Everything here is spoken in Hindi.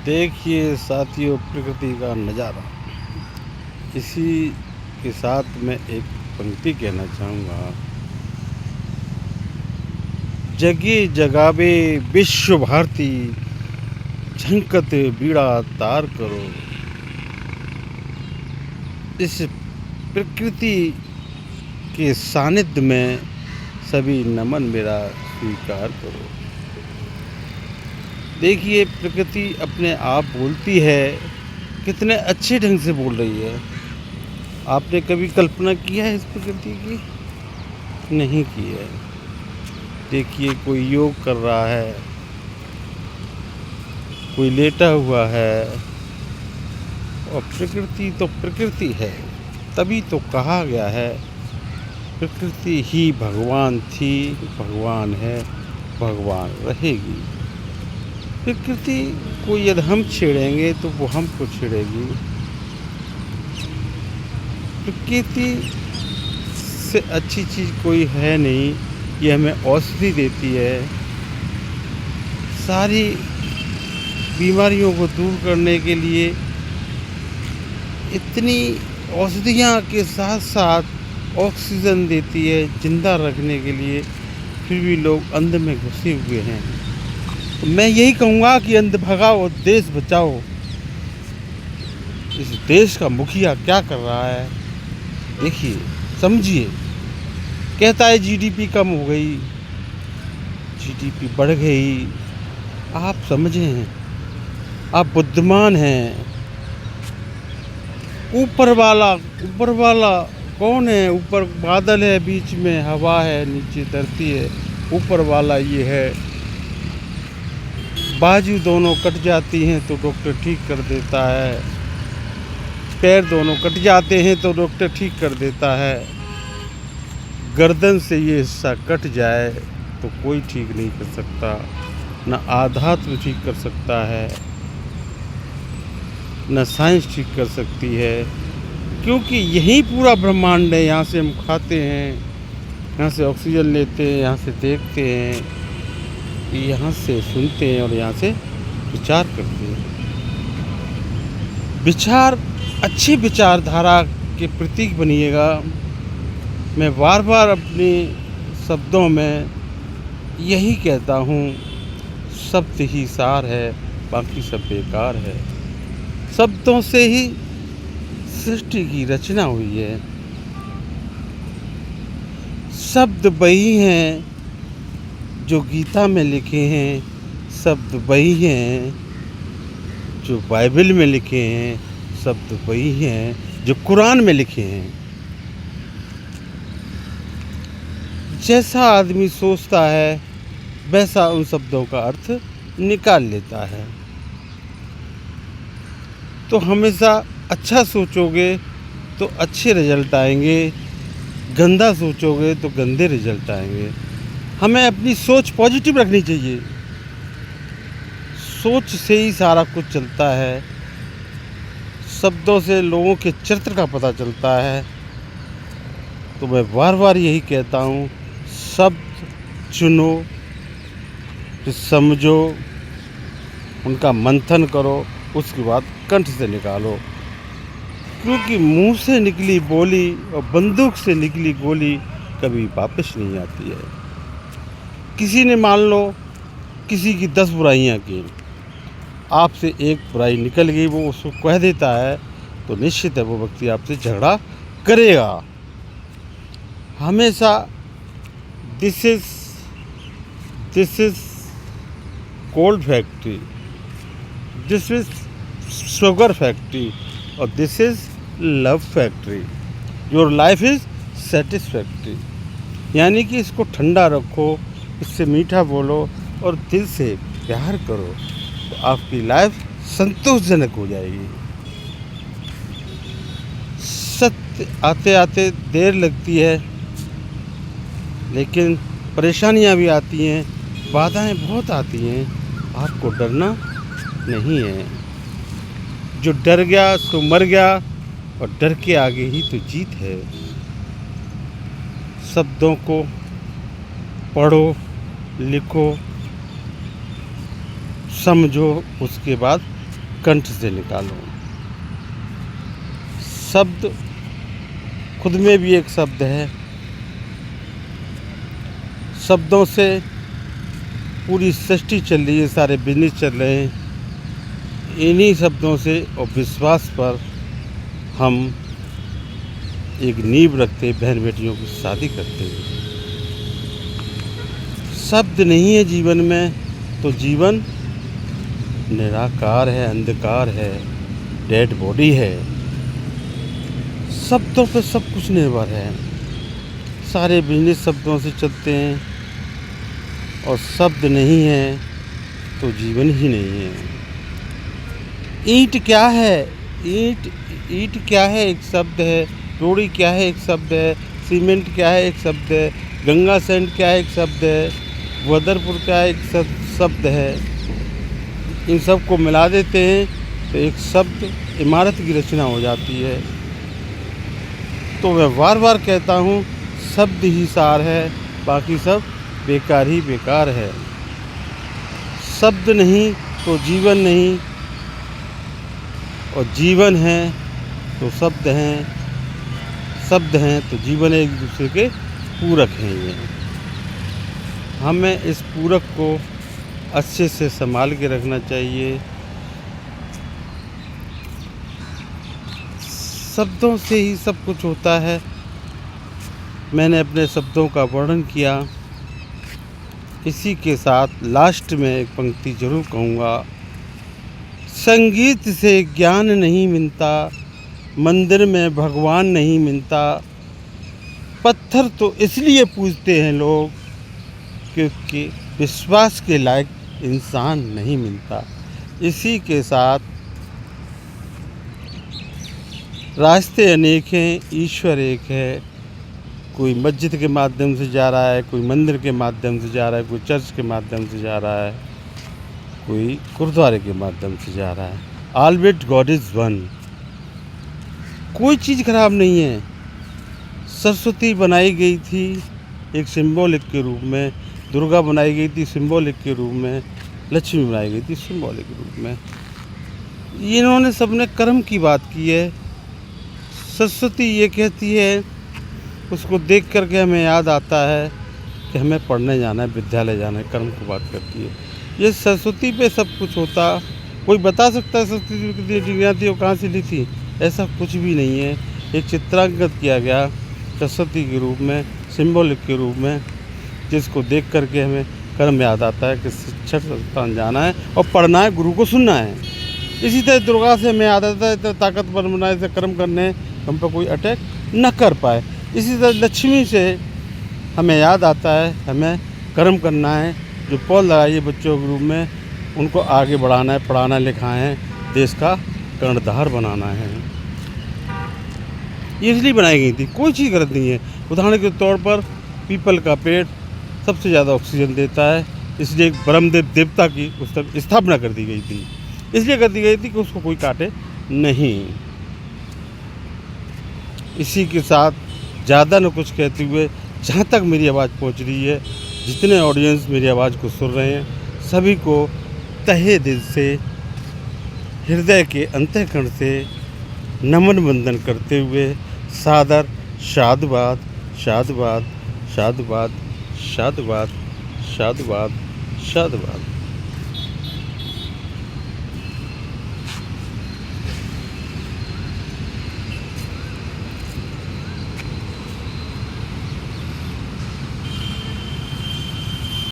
देखिए साथियों, प्रकृति का नज़ारा, इसी के साथ मैं एक पंक्ति कहना चाहूँगा। जगे जगावे विश्व भारती, झंकत बीड़ा तार करो। इस प्रकृति के सानिध्य में सभी नमन मेरा स्वीकार करो। देखिए प्रकृति अपने आप बोलती है, कितने अच्छे ढंग से बोल रही है। आपने कभी कल्पना किया है इस प्रकृति की? नहीं की है। देखिए कोई योग कर रहा है, कोई लेटा हुआ है, और प्रकृति तो प्रकृति है। तभी तो कहा गया है, प्रकृति ही भगवान थी, भगवान है, भगवान रहेगी। प्रकृति को यदि हम छेड़ेंगे तो वो हमको छेड़ेगी। प्रकृति से अच्छी चीज़ कोई है नहीं। ये हमें औषधि देती है, सारी बीमारियों को दूर करने के लिए इतनी औषधियाँ के साथ साथ ऑक्सीजन देती है जिंदा रखने के लिए। फिर भी लोग अंध में घुसे हुए हैं। तो मैं यही कहूँगा कि अंध भगाओ, देश बचाओ। इस देश का मुखिया क्या कर रहा है देखिए, समझिए। कहता है जीडीपी कम हो गई, जीडीपी बढ़ गई। आप समझें, आप बुद्धिमान हैं। ऊपर वाला कौन है? ऊपर बादल है, बीच में हवा है, नीचे धरती है। ऊपर वाला ये है। बाजू दोनों कट जाती हैं तो डॉक्टर ठीक कर देता है। पैर दोनों कट जाते हैं तो डॉक्टर ठीक कर देता है। गर्दन से ये हिस्सा कट जाए तो कोई ठीक नहीं कर सकता। न आध्यात्म ठीक कर सकता है, न साइंस ठीक कर सकती है, क्योंकि यही पूरा ब्रह्मांड है। यहाँ से हम खाते हैं, यहाँ से ऑक्सीजन लेते हैं, यहाँ से देखते हैं, यहाँ से सुनते हैं और यहाँ से विचार करते हैं। विचार अच्छी विचारधारा के प्रतीक बनिएगा। मैं बार बार अपने शब्दों में यही कहता हूँ, शब्द ही सार है, बाकी सब बेकार है। शब्दों से ही सृष्टि की रचना हुई है। शब्द वही हैं जो गीता में लिखे हैं, शब्द वही हैं जो बाइबल में लिखे हैं, शब्द वही हैं जो कुरान में लिखे हैं। जैसा आदमी सोचता है वैसा उन शब्दों का अर्थ निकाल लेता है। तो हमेशा अच्छा सोचोगे तो अच्छे रिजल्ट आएंगे, गंदा सोचोगे तो गंदे रिजल्ट आएंगे। हमें अपनी सोच पॉजिटिव रखनी चाहिए। सोच से ही सारा कुछ चलता है। शब्दों से लोगों के चरित्र का पता चलता है। तो मैं बार बार यही कहता हूँ, शब्द चुनो, फिर समझो, उनका मंथन करो, उसके बाद कंठ से निकालो। क्योंकि मुंह से निकली बोली और बंदूक से निकली गोली कभी वापस नहीं आती है। किसी ने मान लो किसी की 10 बुराइयां की, आपसे एक बुराई निकल गई, वो उसको कह देता है, तो निश्चित है वो व्यक्ति आपसे झगड़ा करेगा। हमेशा this is cold factory, this is sugar factory, और this is love factory. Your life is satisfactory. यानी कि इसको ठंडा रखो, इससे मीठा बोलो और दिल से प्यार करो, तो आपकी लाइफ संतोषजनक हो जाएगी। सत्य आते आते देर लगती है, लेकिन परेशानियां भी आती हैं, बाधाएं बहुत आती हैं। आपको डरना नहीं है। जो डर गया तो मर गया, और डर के आगे ही तो जीत है। शब्दों को पढ़ो, लिखो, समझो, उसके बाद कंठ से निकालो। शब्द खुद में भी एक शब्द है। शब्दों से पूरी सृष्टि चल रही है, सारे बिजनेस चल रहे हैं। इन्हीं शब्दों से और विश्वास पर हम एक नींव रखते, बहन बेटियों की शादी करते हैं। शब्द नहीं है जीवन में तो जीवन निराकार है, अंधकार है, डेड बॉडी है। शब्दों पे सब कुछ निर्भर है। सारे बिजनेस शब्दों से चलते हैं और शब्द नहीं है तो जीवन ही नहीं है। ईंट क्या है? ईंट क्या है? एक शब्द है। रोड़ी क्या है? एक शब्द है। सीमेंट क्या है? एक शब्द है। गंगा सेंट क्या है? एक शब्द है। वदरपुर क्या है? एक शब्द है। इन सब को मिला देते हैं तो एक शब्द इमारत की रचना हो जाती है। तो मैं बार बार कहता हूँ, शब्द ही सार है, बाकी सब बेकार ही बेकार है। शब्द नहीं तो जीवन नहीं, और जीवन है तो शब्द हैं, शब्द हैं तो जीवन एक दूसरे के पूरक हैं। ये हमें इस पूरक को अच्छे से संभाल के रखना चाहिए। शब्दों से ही सब कुछ होता है। मैंने अपने शब्दों का वर्णन किया। इसी के साथ लास्ट में एक पंक्ति जरूर कहूँगा। संगीत से ज्ञान नहीं मिलता, मंदिर में भगवान नहीं मिलता। पत्थर तो इसलिए पूजते हैं लोग क्योंकि विश्वास के लायक इंसान नहीं मिलता। इसी के साथ रास्ते अनेक हैं, ईश्वर एक है। कोई मस्जिद के माध्यम से जा रहा है, कोई मंदिर के माध्यम से जा रहा है, कोई चर्च के माध्यम से जा रहा है, कोई गुरुद्वारे के माध्यम से जा रहा है। Always God is one. कोई चीज़ खराब नहीं है। सरस्वती बनाई गई थी एक सिंबॉलिक के रूप में, दुर्गा बनाई गई थी सिंबॉलिक के रूप में, लक्ष्मी बनाई गई थी सिंबॉलिक के रूप में। इन्होंने सबने कर्म की बात की है। सरस्वती ये कहती है, उसको देख करके हमें याद आता है कि हमें पढ़ने जाना है, विद्यालय जाना है। कर्म की बात करती है। ये सरस्वती पे सब कुछ होता। कोई बता सकता है सरस्वती कितनी डिग्रियाँ थी और कहाँ से ली थी? ऐसा कुछ भी नहीं है। एक चित्रांकित किया गया सरस्वती के रूप में, सिंबॉलिक के रूप में, जिसको देख करके हमें कर्म याद आता है कि शिक्षक संस्थान जाना है और पढ़ना है, गुरु को सुनना है। इसी तरह दुर्गा से हमें याद आता है इतना ताकतवर बनाए से कर्म करने, हम पर कोई अटैक न कर पाए। इसी तरह लक्ष्मी से हमें याद आता है हमें कर्म करना है। जो पौध लगाइए बच्चों के रूप में, उनको आगे बढ़ाना है, पढ़ाना लिखाना है, देश का कर्णधार बनाना है। ये इसलिए बनाई गई थी, कोई चीज़ गलत नहीं है। उदाहरण के तौर पर पीपल का पेड़ सबसे ज़्यादा ऑक्सीजन देता है, इसलिए ब्रह्मदेव देवता की उस तक स्थापना कर दी गई थी। इसलिए कर दी गई थी कि उसको कोई काटे नहीं। इसी के साथ ज़्यादा न कुछ कहते हुए, जहाँ तक मेरी आवाज़ पहुँच रही है, जितने ऑडियंस मेरी आवाज़ को सुन रहे हैं, सभी को तहे दिल से, हृदय के अंतःकरण से नमन वंदन करते हुए सादर साधुवाद, साधुवाद, साधुवाद, साधुवाद, साधुवाद, साधुवाद।